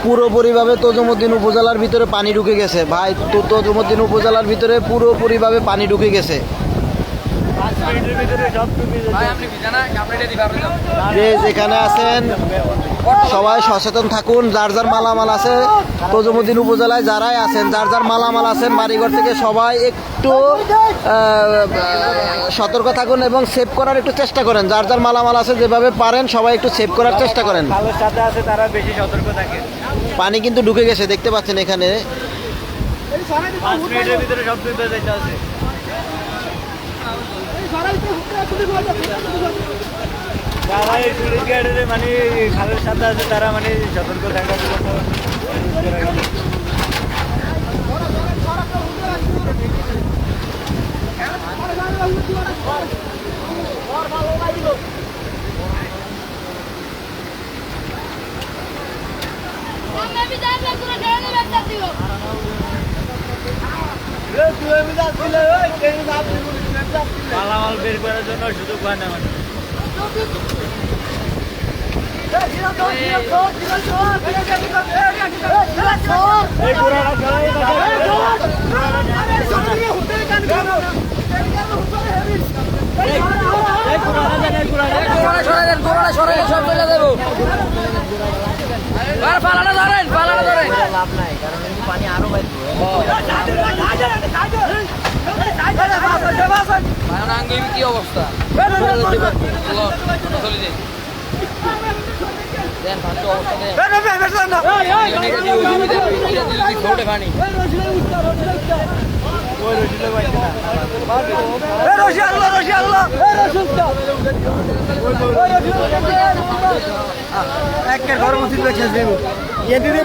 পুরোপুরিভাবে তজুমুদ্দিন উপজেলার ভিতরে পানি ঢুকে গেছে ভাই। তজুমুদ্দিন উপজেলার ভিতরে পুরোপুরিভাবে পানি ঢুকে গেছে। যে যেখানে আছেন সবাই সচেতন থাকুন। যার যার মালামাল আছে তজুমুদ্দিন উপজেলায় যারাই আছেন, যার যার মালামাল আছেন বাড়িঘর থেকে সবাই একটু সতর্ক থাকুন এবং সেভ করার একটু চেষ্টা করেন। যার যার মালামাল আছে যেভাবে পারেন সবাই একটু সেভ করার চেষ্টা করেন। সাথে আছে তারা বেশি সতর্ক থাকে। পানি কিন্তু ঢুকে গেছে দেখতে পাচ্ছেন এখানে। 5 মিনিটের ভিতরে সব ডুবে যাইতে আছে। যারা এই টুরিস্ট গাইডের মানে খালের সাথে আছে তারা মানে সতর্ক থাকার জন্য মালামাল বের করার জন্য সুযোগ পায় না মানে। লাভ নাই কারণ পানি আরো কি অবস্থা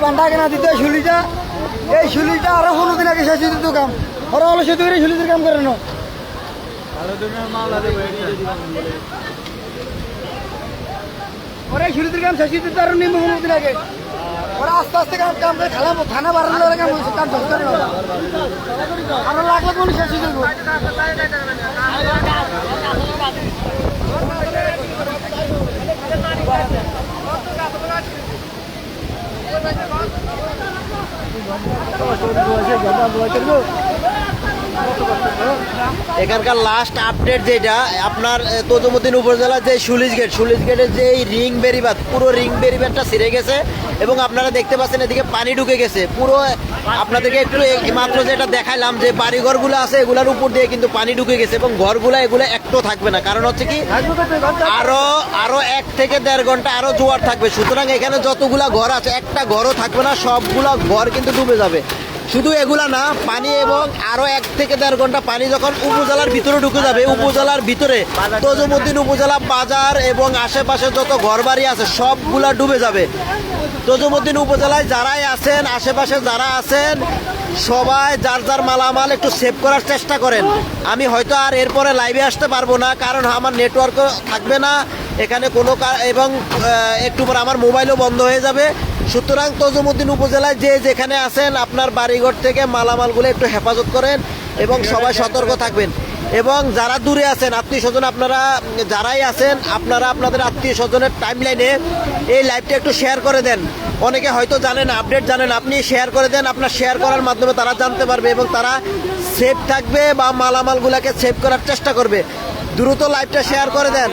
বান্ধা কেনা দিতে শুলিটা, এই শুলিটা আরো 15 দিন আগে শেষ দিত কাম। ওরা হলো শুধু শুলিদের কাম করে না। ওরা শুলিদের কাম শেষ দিতে আরো নিম্ন 15 দিন আগে। ওরা আস্তে আস্তে কাম কাম করে থানা বাড়ানো কাম কাম শেষ করে আরো লাখ লাখ মানুষ শেষ দিত। এখানকার লাস্ট আপডেট যেটা আপনার তজুমুদ্দিন উপজেলার যে সুলিশ গেটের যে রিং বেরিবাদ, পুরো রিং বেরিবাদটা ছিঁড়ে গেছে এবং আপনারা দেখতে পাচ্ছেন এদিকে পানি ঢুকে গেছে পুরো। আপনাদেরকে একটু মাত্র যেটা দেখাইলাম যে বাড়িঘরগুলো আছে এগুলোর উপর দিয়ে কিন্তু পানি ঢুকে গেছে এবং ঘরগুলো এগুলো একটু থাকবে না। কারণ হচ্ছে কি আরো 1 থেকে 1.5 ঘন্টা আরো জোয়ার থাকবে। সুতরাং এখানে যতগুলা ঘর আছে একটা ঘরও থাকবে না, সবগুলা ঘর কিন্তু ডুবে যাবে। শুধু এগুলা না, পানি এবং আরো 1 থেকে 1.5 ঘন্টা পানি যখন উপজেলার ভিতরে ঢুকে যাবে, উপজেলার ভিতরে তজুমুদ্দিন উপজেলা বাজার এবং আশেপাশে যত ঘরবাড়ি আছে সবগুলা ডুবে যাবে। তজুমুদ্দিন উপজেলায় যারাই আছেন, আশেপাশে যারা আছেন সবাই যার যার মালামাল একটু সেভ করার চেষ্টা করেন। আমি হয়তো আর এরপরে লাইভে আসতে পারবো না, কারণ আমার নেটওয়ার্কও থাকবে না এখানে কোনো, এবং একটু পর আমার মোবাইলও বন্ধ হয়ে যাবে। সুতরাং তজুমুদ্দিন উপজেলায় যে যেখানে আছেন আপনার বাড়িঘর থেকে মালামালগুলো একটু হেফাজত করেন এবং সবাই সতর্ক থাকবেন। এবং যারা দূরে আছেন আত্মীয় স্বজন, আপনারা যারাই আছেন আপনারা আপনাদের আত্মীয় স্বজনের টাইমলাইনে এই লাইভটা একটু শেয়ার করে দেন। অনেকে হয়তো জানেন, আপডেট জানেন, আপনি শেয়ার করে দেন। আপনার শেয়ার করার মাধ্যমে তারা জানতে পারবে এবং তারা সেভ থাকবে বা মালামালগুলোকে সেভ করার চেষ্টা করবে। দ্রুত লাইভটা শেয়ার করে দেন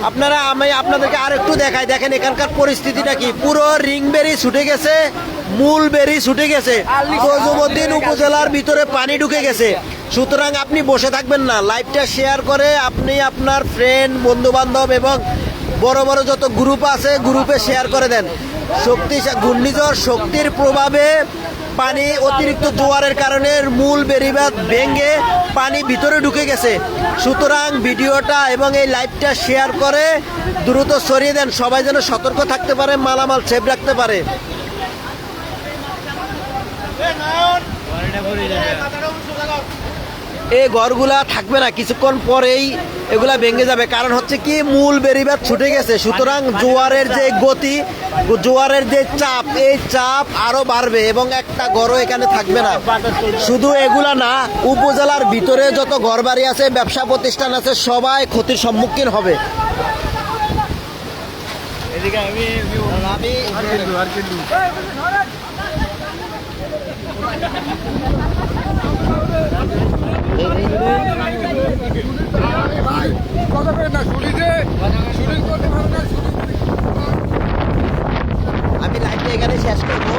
আপনারা। আমি আপনাদেরকে আর একটু দেখাই, দেখেন এখানকার পরিস্থিতিটা কি। পুরো রিং বেরি ছুটে গেছে, মূল বেরি ছুটে গেছে, তজুমুদ্দিন উপজেলার ভিতরে পানি ঢুকে গেছে। সুতরাং আপনি বসে থাকবেন না, লাইভটা শেয়ার করে আপনি আপনার ফ্রেন্ড, বন্ধু বান্ধব এবং বড় বড় যত গ্রুপ আছে গ্রুপে শেয়ার করে দেন। ঘূর্ণিঝড় শক্তির প্রভাবে পানি অতিরিক্ত জোয়ারের কারণে মূল বেড়িবাঁধ ভেঙে পানি ভিতরে ঢুকে গেছে। সুতরাং ভিডিওটা এবং এই লাইভটা শেয়ার করে দ্রুত সরিয়ে দেন, সবাই যেন সতর্ক থাকতে পারে, মালামাল সেভ রাখতে পারে। এই ঘরগুলা থাকবে না, কিছুক্ষণ পরেই এগুলা ভেঙে যাবে। কারণ হচ্ছে কি, মূল বেড়িবাঁধ ছুটে গেছে। সুতরাং জোয়ারের যে গতি, জোয়ারের যে চাপ, এই চাপ আরো বাড়বে এবং একটা ঘরও এখানে থাকবে না। শুধু এগুলা না, উপজেলার ভিতরে যত ঘরবাড়ি আছে, ব্যবসা প্রতিষ্ঠান আছে, সবাই ক্ষতির সম্মুখীন হবে। আমি লাইভটা এখানে শেষ করবো,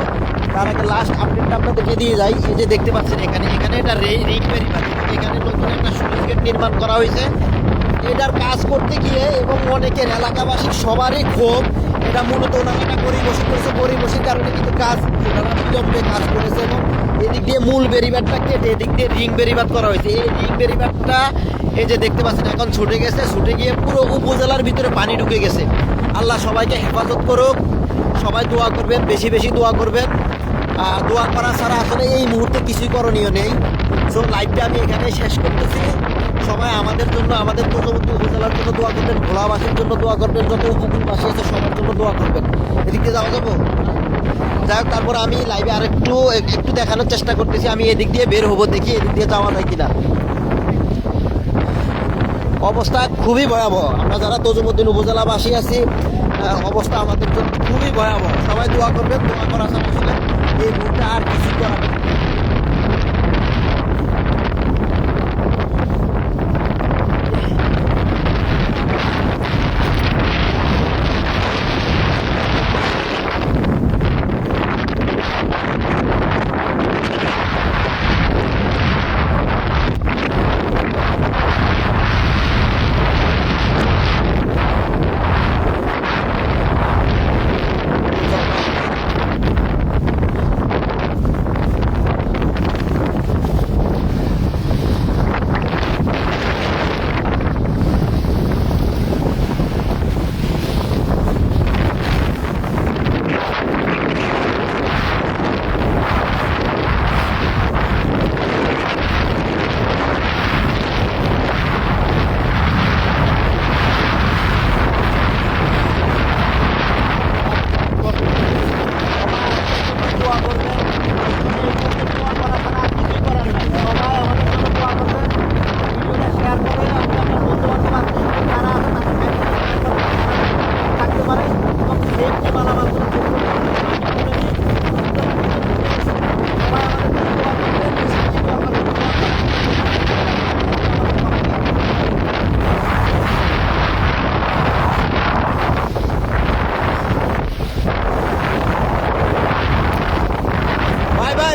তার আগে লাস্ট আপডেটটা আপনাদেরকে দিয়ে যাই। এই যে দেখতে পাচ্ছেন এখানে এটা রিং বেরিবাঁধ, এখানে নতুন একটা স্লুইস গেট নির্মাণ করা হয়েছে। এটার কাজ করতে গিয়ে এবং অনেকের এলাকাবাসীর সবারই ক্ষোভ, এটা মূলত ওনারা একটা গরিবসি করেছে, গরিবসির কারণে কিন্তু কাজ ওনারা বিলম্বে কাজ করেছে এবং এদিক দিয়ে মূল বেরিবাঁধটা কেটে এদিক দিয়ে রিং বেরিবাঁধ করা হয়েছে। এই রিং বেরিবাঁধটা এই যে দেখতে পাচ্ছেন এখন ছুটে গেছে, ছুটে গিয়ে পুরো উপজেলার ভিতরে পানি ঢুকে গেছে। আল্লাহ সবাইকে হেফাজত করুক, সবাই দোয়া করবেন, বেশি বেশি দোয়া করবেন। দোয়া করা ছাড়া আসলে এই মুহূর্তে কিছুই করণীয় নেই। সো লাইভটা আমি এখানে শেষ করতেছি। সবাই আমাদের জন্য, আমাদের তোজমতি উপজেলার জন্য দোয়া করবেন, ভোলাবাসীর জন্য দোয়া করবেন, যত উপকূলবাসী আছে সবার জন্য দোয়া করবেন। এদিকে যাওয়া যাবো, যাই হোক। তারপর আমি লাইভে একটু দেখানোর চেষ্টা করতেছি আমি এদিক দিয়ে বের হবো, দেখি এদিক দিয়ে যাওয়া যায় কিনা। অবস্থা খুবই ভয়াবহ। আমরা যারা তজুমুদ্দিন উপজেলাবাসী আছি, অবস্থা আমাদের জন্য খুবই ভয়াবহ। সবাই দোয়া করবেন, দোয়া করা ছাড়া আসলে এই মুহূর্তে আর কিছু করা নেই।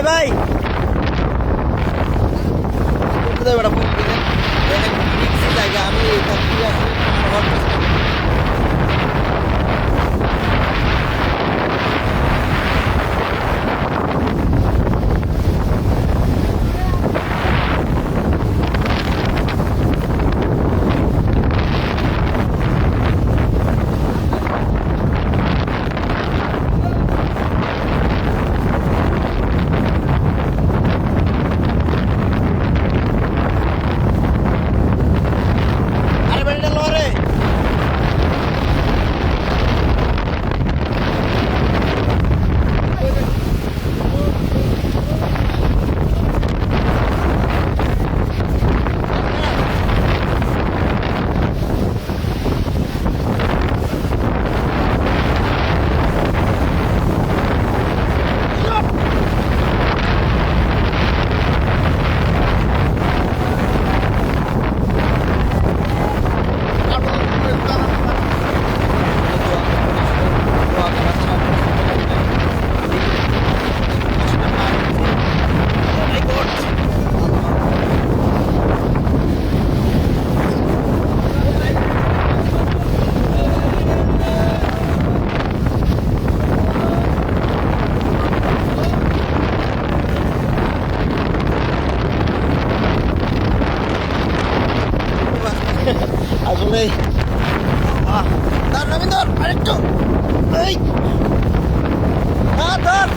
ভাই জায়গা আমি এই ধর নবীন ধর আরেকটু এই ধর